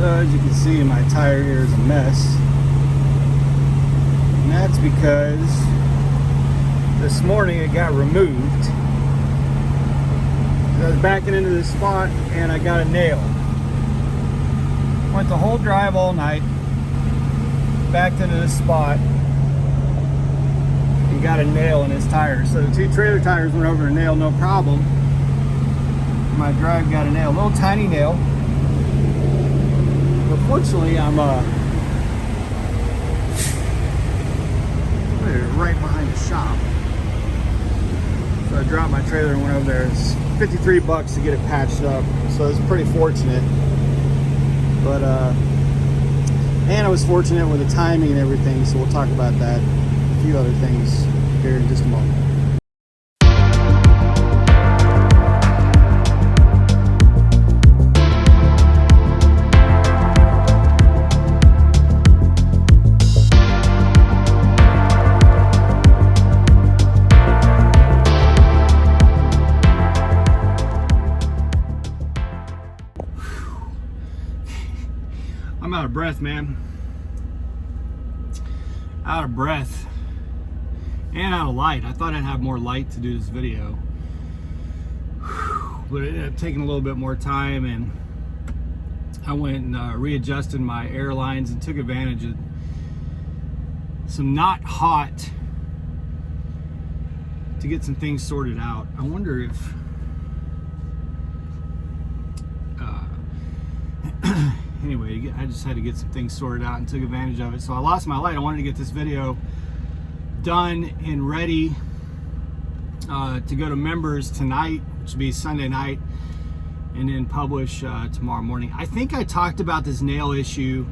So as you can see, my tire here is a mess. And that's because this morning it got removed. I was backing into this spot and I got a nail. Went the whole drive all night, backed into this spot, and got a nail in his tires. So the two trailer tires went over the nail, no problem. My drive got a nail, a little tiny nail. But fortunately, I'm right behind the shop. So I dropped my trailer and went over there. It's $53 to get it patched up, so it's pretty fortunate. But and I was fortunate with the timing and everything, so we'll talk about that, a few other things here in just a moment. I'm out of breath, man. Out of breath. And out of light. I thought I'd have more light to do this video. But it ended up taking a little bit more time, and I went and readjusted my airlines and took advantage of some not hot to get some things sorted out. I wonder if anyway, I just had to get some things sorted out and took advantage of it. So I lost my light. I wanted to get this video done and ready to go to members tonight, which will be Sunday night, and then publish tomorrow morning. I think I talked about this nail issue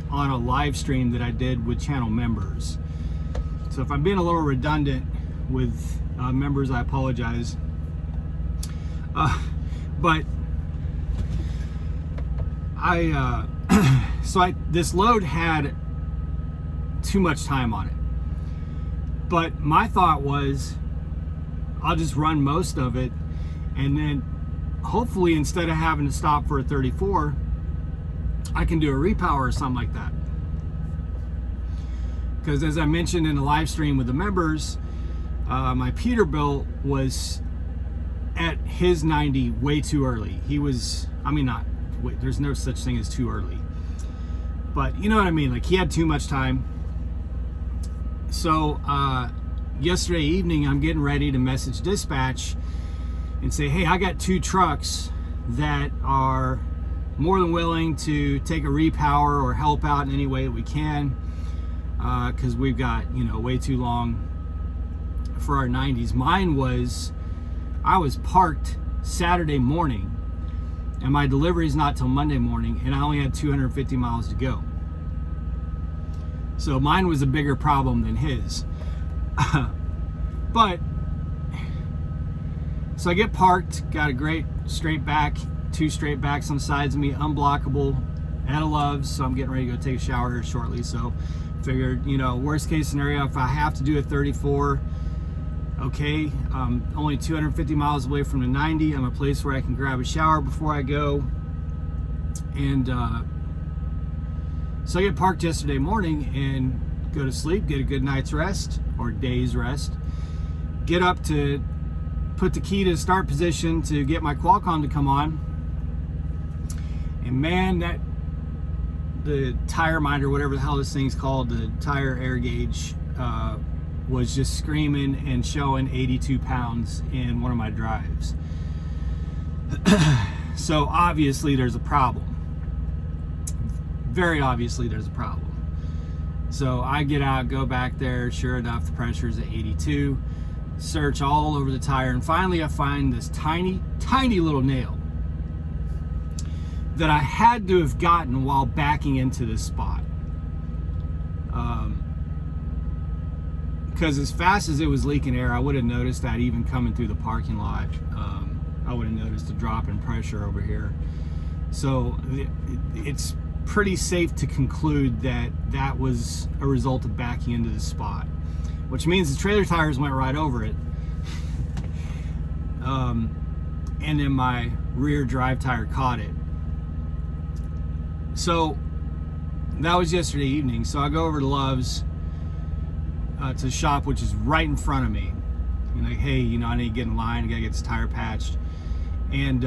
on a live stream that I did with channel members. So if I'm being a little redundant with members, I apologize. But this load had too much time on it. But my thought was, I'll just run most of it, and then hopefully instead of having to stop for a 34, I can do a repower or something like that. Because as I mentioned in the live stream with the members, my Peterbilt was at his 90 way too early. He was, there's no such thing as too early. But you know what I mean, like he had too much time. So yesterday evening, I'm getting ready to message dispatch and say, hey, I got two trucks that are more than willing to take a repower or help out in any way that we can, because we've got, way too long for our 90s. Mine was, I was parked Saturday morning, and my delivery is not till Monday morning, and I only had 250 miles to go. So mine was a bigger problem than his. But, so I get parked, got a great straight back, two straight backs on the sides of me, unblockable, at a Love's, so I'm getting ready to go take a shower here shortly. So figured, worst case scenario, if I have to do a 34, okay, only 250 miles away from the 90. I'm a place where I can grab a shower before I go. And so I get parked yesterday morning and go to sleep, get a good night's rest or day's rest, get up to put the key to the start position to get my Qualcomm to come on. And man, the tire minder, whatever the hell this thing's called, the tire air gauge, was just screaming and showing 82 pounds in one of my drives. So obviously there's a problem. Very obviously there's a problem. So I get out, go back there, sure enough the pressure is at 82. Search all over the tire, and finally I find this tiny little nail that I had to have gotten while backing into this spot. Because as fast as it was leaking air, I would have noticed that even coming through the parking lot. I would have noticed a drop in pressure over here. So it's pretty safe to conclude that that was a result of backing into the spot, which means the trailer tires went right over it. And then my rear drive tire caught it. So that was yesterday evening. So I go over to Love's to the shop, which is right in front of me. And like, hey, you know, I need to get in line. I gotta get this tire patched. And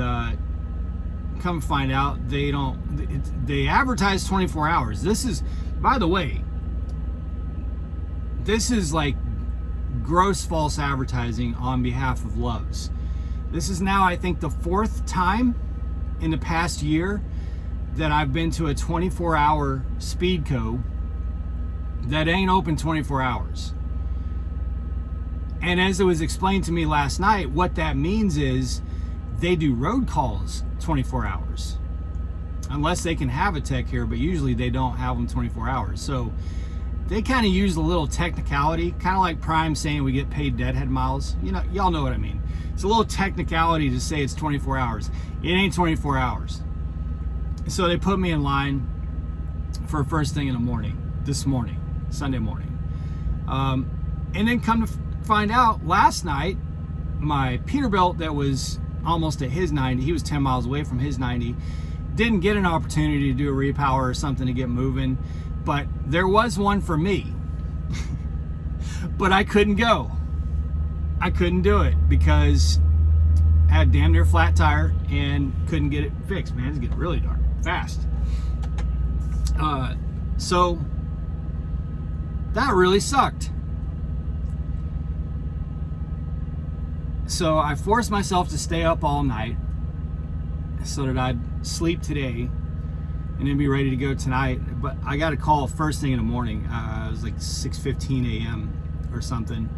come find out they advertise 24 hours. This is, by the way, this is like gross false advertising on behalf of Love's. This is now, I think, the 4th time in the past year that I've been to a 24-hour Speedco that ain't open 24 hours. And as it was explained to me last night, what that means is they do road calls 24 hours. Unless they can have a tech here, but usually they don't have them 24 hours. So they kind of use a little technicality, kind of like Prime saying we get paid deadhead miles. You know, y'all know what I mean. It's a little technicality to say it's 24 hours. It ain't 24 hours. So they put me in line for first thing in the morning, this morning, Sunday morning. And then come to find out, last night, my Peterbilt that was almost at his 90, he was 10 miles away from his 90, didn't get an opportunity to do a repower or something to get moving, but there was one for me. But I couldn't go. I couldn't do it because I had damn near flat tire and couldn't get it fixed. Man, it's getting really dark fast. So that really sucked. So I forced myself to stay up all night so that I'd sleep today and then be ready to go tonight. But I got a call first thing in the morning. It was like 6:15 a.m. or something.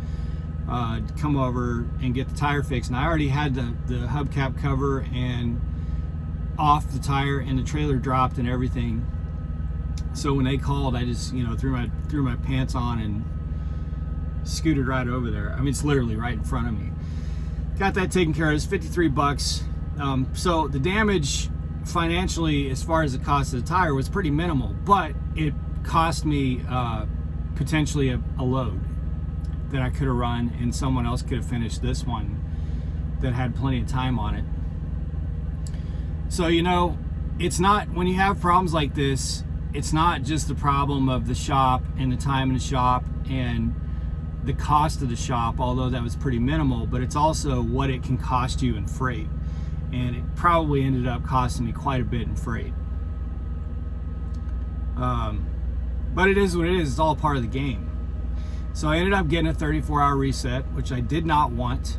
To come over and get the tire fixed. And I already had the hubcap cover and off the tire, and the trailer dropped and everything. So when they called, I just, you know, threw my pants on and scooted right over there. I mean, it's literally right in front of me. Got that taken care of. It's $53. So the damage financially, as far as the cost of the tire, was pretty minimal, but it cost me potentially a load that I could have run, and someone else could have finished this one that had plenty of time on it. So, you know, it's not, when you have problems like this, it's not just the problem of the shop and the time in the shop and the cost of the shop, although that was pretty minimal, but it's also what it can cost you in freight. And it probably ended up costing me quite a bit in freight. But it is what it is. It's all part of the game. So I ended up getting a 34-hour reset, which I did not want.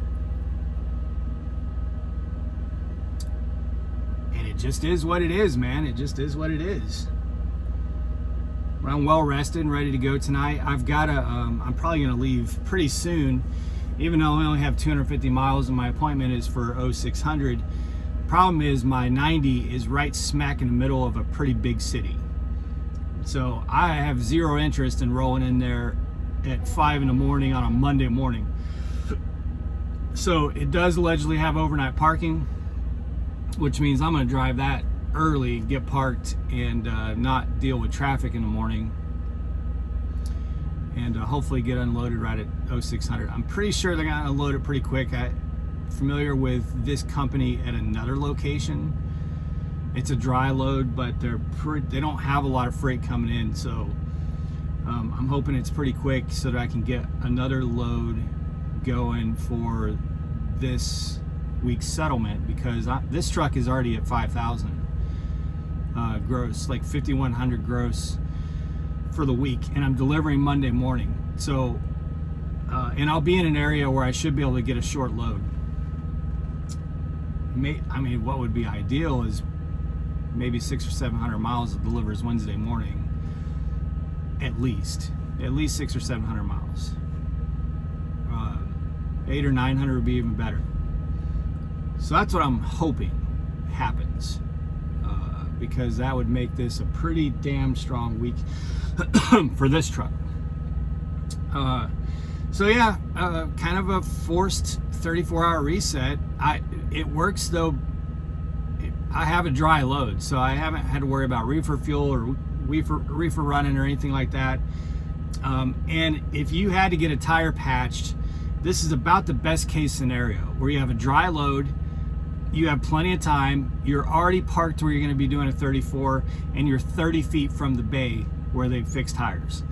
And it just is what it is, man. It just is what it is. When I'm well rested and ready to go tonight, I've got to, I'm probably going to leave pretty soon, even though I only have 250 miles and my appointment is for 0600. Problem is my 90 is right smack in the middle of a pretty big city. So I have zero interest in rolling in there at 5 in the morning on a Monday morning. So it does allegedly have overnight parking, which means I'm going to drive that early, get parked, and not deal with traffic in the morning, and hopefully get unloaded right at 0600. I'm pretty sure they're going to unload it pretty quick. I'm familiar with this company at another location. It's a dry load, but they don't have a lot of freight coming in, so I'm hoping it's pretty quick so that I can get another load going for this week's settlement, because this truck is already at 5,000 gross, like 5,100 gross for the week, and I'm delivering Monday morning. So, and I'll be in an area where I should be able to get a short load. I mean, what would be ideal is maybe 600 or 700 miles that delivers Wednesday morning. At least 600 or 700 miles. 800 or 900 would be even better. So that's what I'm hoping happens, because that would make this a pretty damn strong week for this truck. So yeah, kind of a forced 34-hour reset. It works though. I have a dry load, so I haven't had to worry about reefer fuel or reefer running or anything like that. And if you had to get a tire patched, this is about the best case scenario, where you have a dry load you have plenty of time. You're already parked where you're going to be doing a 34, and you're 30 feet from the bay where they've fixed tires.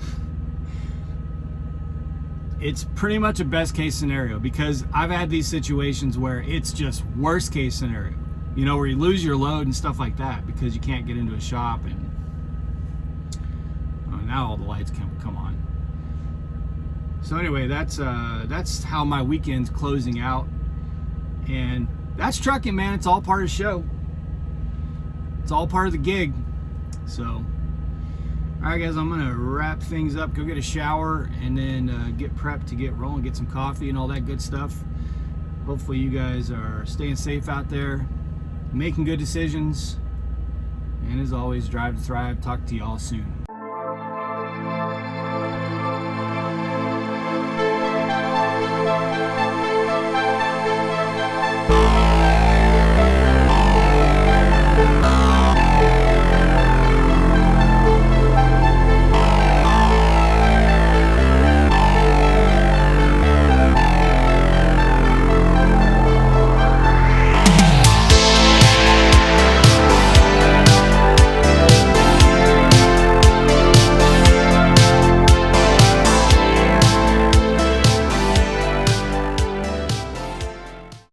It's pretty much a best case scenario, because I've had these situations where it's just worst case scenario, you know, where you lose your load and stuff like that because you can't get into a shop, and now all the lights come on. So anyway, that's how my weekend's closing out, and that's trucking, man. It's all part of the show. It's all part of the gig. So, all right, guys, I'm gonna wrap things up, go get a shower, and then get prepped to get rolling, get some coffee and all that good stuff. Hopefully you guys are staying safe out there, making good decisions, and as always, drive to thrive. Talk to y'all soon.